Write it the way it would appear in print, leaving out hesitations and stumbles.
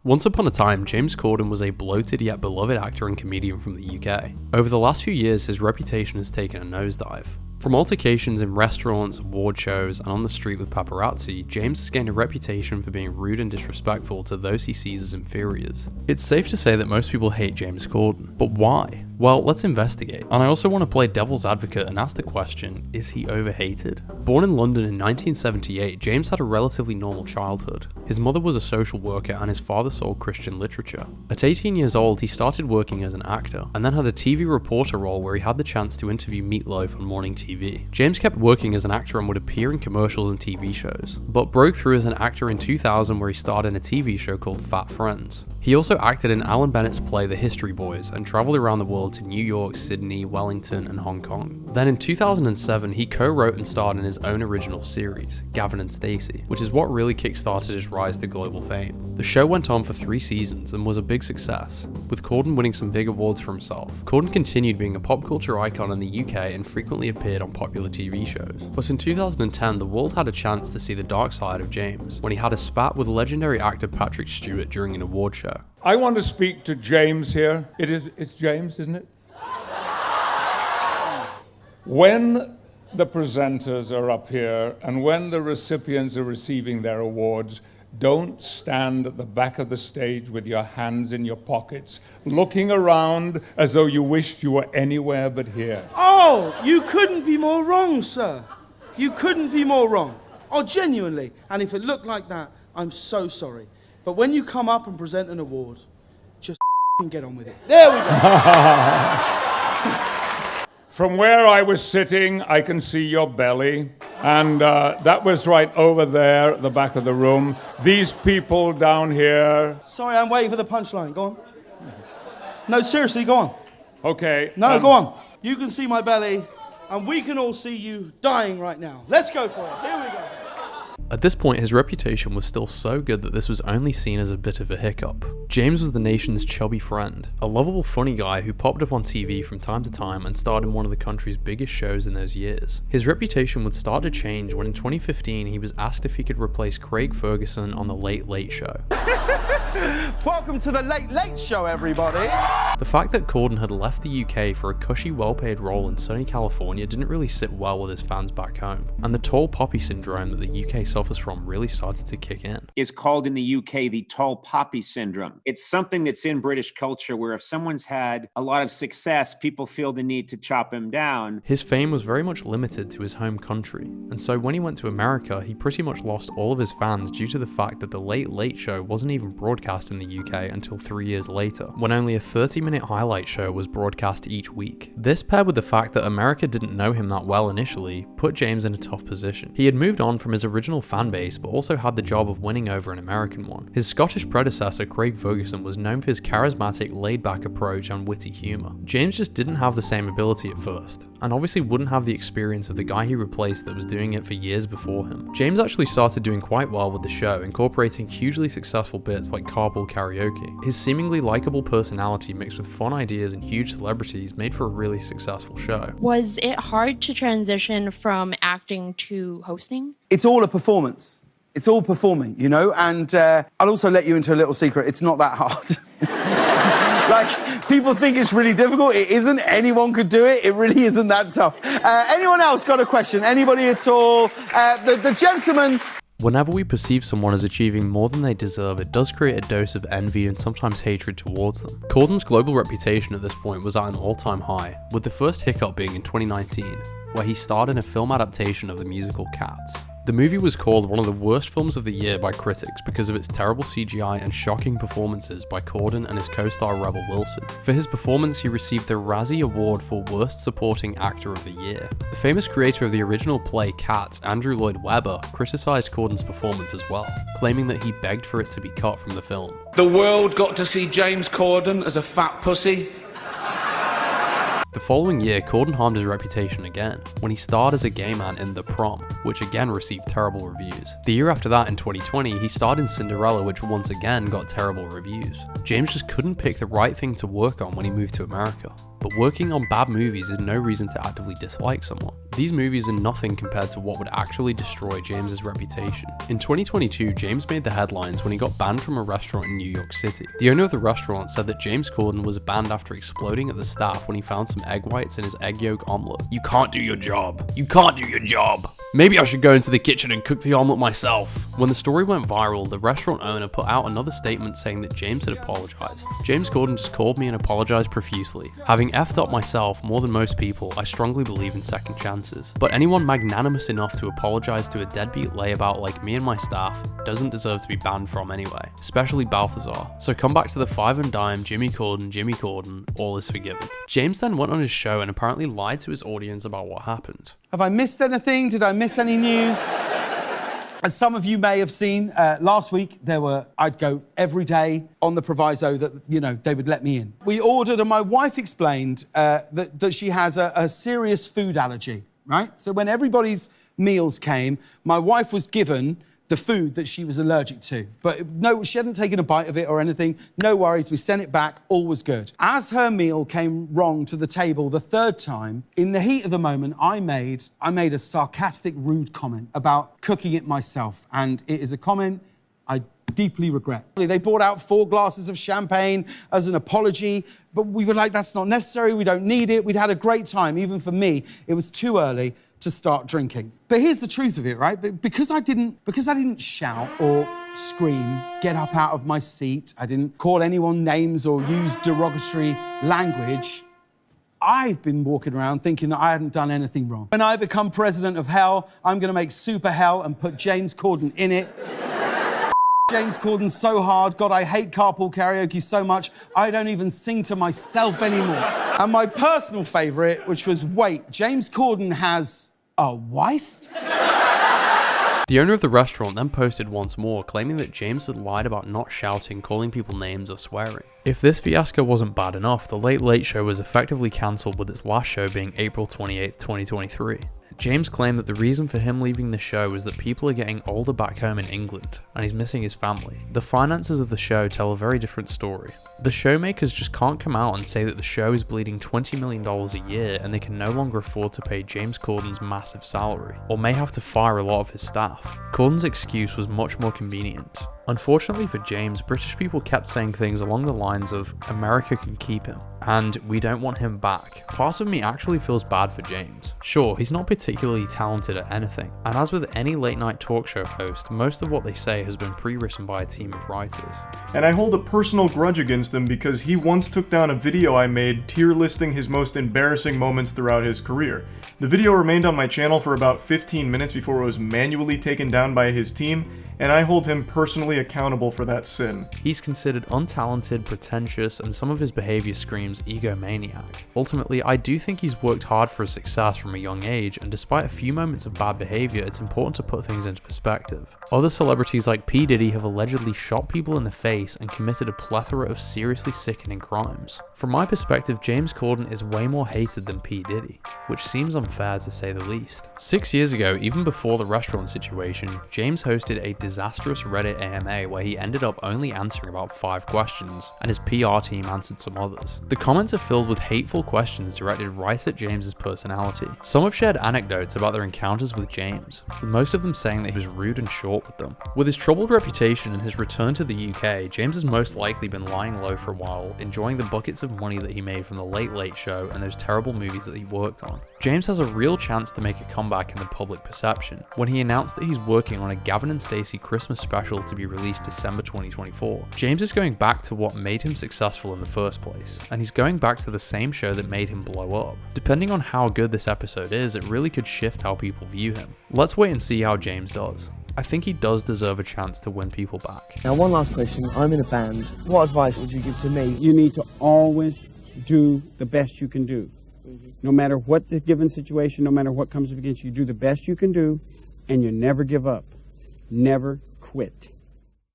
Once upon a time, James Corden was a bloated yet beloved actor and comedian from the UK. Over the last few years, his reputation has taken a nosedive. From altercations in restaurants, award shows, and on the street with paparazzi, James has gained a reputation for being rude and disrespectful to those he sees as inferiors. It's safe to say that most people hate James Corden, but why? Well, let's investigate. And I also want to play devil's advocate and ask the question, is he overhated? Born in London in 1978, James had a relatively normal childhood. His mother was a social worker and his father sold Christian literature. At 18 years old, he started working as an actor, and then had a TV reporter role where he had the chance to interview Meatloaf on morning TV. James kept working as an actor and would appear in commercials and TV shows, but broke through as an actor in 2000 where he starred in a TV show called Fat Friends. He also acted in Alan Bennett's play The History Boys and traveled around the world to New York, Sydney, Wellington, and Hong Kong. Then in 2007, he co-wrote and starred in his own original series, Gavin and Stacey, which is what really kickstarted his rise to global fame. The show went on for 3 seasons and was a big success, with Corden winning some big awards for himself. Corden continued being a pop culture icon in the UK and frequently appeared on popular TV shows. But in 2010, the world had a chance to see the dark side of James, when he had a spat with legendary actor Patrick Stewart during an award show. I want to speak to James here. It's James, isn't it? When the presenters are up here and when the recipients are receiving their awards, don't stand at the back of the stage with your hands in your pockets, looking around as though you wished you were anywhere but here. Oh, you couldn't be more wrong, sir. You couldn't be more wrong. Oh, genuinely. And if it looked like that, I'm so sorry. But when you come up and present an award, just get on with it. There we go. From where I was sitting, I can see your belly. And that was right over there at the back of the room. These people down here. Sorry, I'm waiting for the punchline. Go on. No, seriously, go on. Okay. No, go on. You can see my belly, and we can all see you dying right now. Let's go for it. Here we go. At this point, his reputation was still so good that this was only seen as a bit of a hiccup. James was the nation's chubby friend, a lovable funny guy who popped up on TV from time to time and starred in one of the country's biggest shows in those years. His reputation would start to change when in 2015 he was asked if he could replace Craig Ferguson on The Late Late Show. Welcome to The Late Late Show, everybody. The fact that Corden had left the UK for a cushy, well-paid role in sunny California didn't really sit well with his fans back home, and the tall poppy syndrome that the UK suffers from really started to kick in. Is called in the UK the tall poppy syndrome. It's something that's in British culture where if someone's had a lot of success, people feel the need to chop him down. His fame was very much limited to his home country, and so when he went to America, he pretty much lost all of his fans due to the fact that The Late Late Show wasn't even broadcast in the UK until 3 years later, when only a 30-minute highlight show was broadcast each week. This paired with the fact that America didn't know him that well initially, put James in a tough position. He had moved on from his original fan base, but also had the job of winning over an American one. His Scottish predecessor, Craig Ferguson, was known for his charismatic, laid-back approach and witty humour. James just didn't have the same ability at first, and obviously wouldn't have the experience of the guy he replaced that was doing it for years before him. James actually started doing quite well with the show, incorporating hugely successful bits like carpool karaoke. His seemingly likable personality mixed with fun ideas and huge celebrities made for a really successful show. Was it hard to transition from acting to hosting? It's all a performance. It's all performing, you know? And I'll also let you into a little secret. It's not that hard. Like, people think it's really difficult. It isn't. Anyone could do it. It really isn't that tough. Anyone else got a question? Anybody at all? The gentleman... Whenever we perceive someone as achieving more than they deserve, it does create a dose of envy and sometimes hatred towards them. Corden's global reputation at this point was at an all-time high, with the first hiccup being in 2019, where he starred in a film adaptation of the musical Cats. The movie was called one of the worst films of the year by critics because of its terrible CGI and shocking performances by Corden and his co-star Rebel Wilson. For his performance, he received the Razzie Award for Worst Supporting Actor of the Year. The famous creator of the original play Cats, Andrew Lloyd Webber, criticized Corden's performance as well, claiming that he begged for it to be cut from the film. The world got to see James Corden as a fat pussy. The following year, Corden harmed his reputation again, when he starred as a gay man in The Prom, which again received terrible reviews. The year after that, in 2020, he starred in Cinderella, which once again got terrible reviews. James just couldn't pick the right thing to work on when he moved to America. But working on bad movies is no reason to actively dislike someone. These movies are nothing compared to what would actually destroy James's reputation. In 2022, James made the headlines when he got banned from a restaurant in New York City. The owner of the restaurant said that James Corden was banned after exploding at the staff when he found some egg whites in his egg yolk omelet. "You can't do your job. You can't do your job. Maybe I should go into the kitchen and cook the omelet myself." When the story went viral, the restaurant owner put out another statement saying that James had apologized. "James Corden just called me and apologized profusely. Having effed up myself more than most people, I strongly believe in second chances. But anyone magnanimous enough to apologize to a deadbeat layabout like me and my staff doesn't deserve to be banned from anyway, especially Balthazar. So come back to the five and dime Jimmy Corden, all is forgiven." James then went on his show and apparently lied to his audience about what happened. Have I missed anything? Did I miss any news? As some of you may have seen, last week I'd go every day on the proviso that, they would let me in. We ordered, and my wife explained that she has a serious food allergy, right? So when everybody's meals came, my wife was given the food that she was allergic to. But no, she hadn't taken a bite of it or anything. No worries, we sent it back, all was good. As her meal came wrong to the table the third time, in the heat of the moment, I made a sarcastic, rude comment about cooking it myself. And it is a comment I deeply regret. They brought out 4 glasses of champagne as an apology, but we were like, that's not necessary, we don't need it. We'd had a great time. Even for me, it was too early to start drinking. But here's the truth of it, right? Because I didn't shout or scream, get up out of my seat, I didn't call anyone names or use derogatory language, I've been walking around thinking that I hadn't done anything wrong. When I become president of hell, I'm gonna make super hell and put James Corden in it. James Corden so hard, God, I hate carpool karaoke so much, I don't even sing to myself anymore. And my personal favourite, which was, wait, James Corden has a wife? The owner of the restaurant then posted once more, claiming that James had lied about not shouting, calling people names, or swearing. If this fiasco wasn't bad enough, The Late Late Show was effectively cancelled, with its last show being April 28th, 2023. James claimed that the reason for him leaving the show was that people are getting older back home in England, and he's missing his family. The finances of the show tell a very different story. The showmakers just can't come out and say that the show is bleeding $20 million a year and they can no longer afford to pay James Corden's massive salary, or may have to fire a lot of his staff. Corden's excuse was much more convenient. Unfortunately for James, British people kept saying things along the lines of, "America can keep him," and "We don't want him back." Part of me actually feels bad for James. Sure, he's not particularly talented at anything, and as with any late night talk show host, most of what they say has been pre-written by a team of writers. And I hold a personal grudge against him because he once took down a video I made tier listing his most embarrassing moments throughout his career. The video remained on my channel for about 15 minutes before it was manually taken down by his team, and I hold him personally accountable for that sin. He's considered untalented, pretentious, and some of his behavior screams egomaniac. Ultimately, I do think he's worked hard for his success from a young age, and despite a few moments of bad behavior, it's important to put things into perspective. Other celebrities like P Diddy have allegedly shot people in the face and committed a plethora of seriously sickening crimes. From my perspective, James Corden is way more hated than P Diddy, which seems unfair to say the least. 6 years ago, even before the restaurant situation, James hosted a disastrous Reddit AMA where he ended up only answering about 5 questions, and his PR team answered some others. The comments are filled with hateful questions directed right at James's personality. Some have shared anecdotes about their encounters with James, with most of them saying that he was rude and short with them. With his troubled reputation and his return to the UK, James has most likely been lying low for a while, enjoying the buckets of money that he made from The Late Late Show and those terrible movies that he worked on. James has a real chance to make a comeback in the public perception when he announced that he's working on a Gavin and Stacey Christmas special to be released December 2024. James is going back to what made him successful in the first place, and he's going back to the same show that made him blow up. Depending on how good this episode is, it really could shift how people view him. Let's wait and see how James does. I think he does deserve a chance to win people back. Now, one last question. I'm in a band. What advice would you give to me? You need to always do the best you can do. No matter what the given situation, no matter what comes up against you, do the best you can do, and you never give up. Never quit.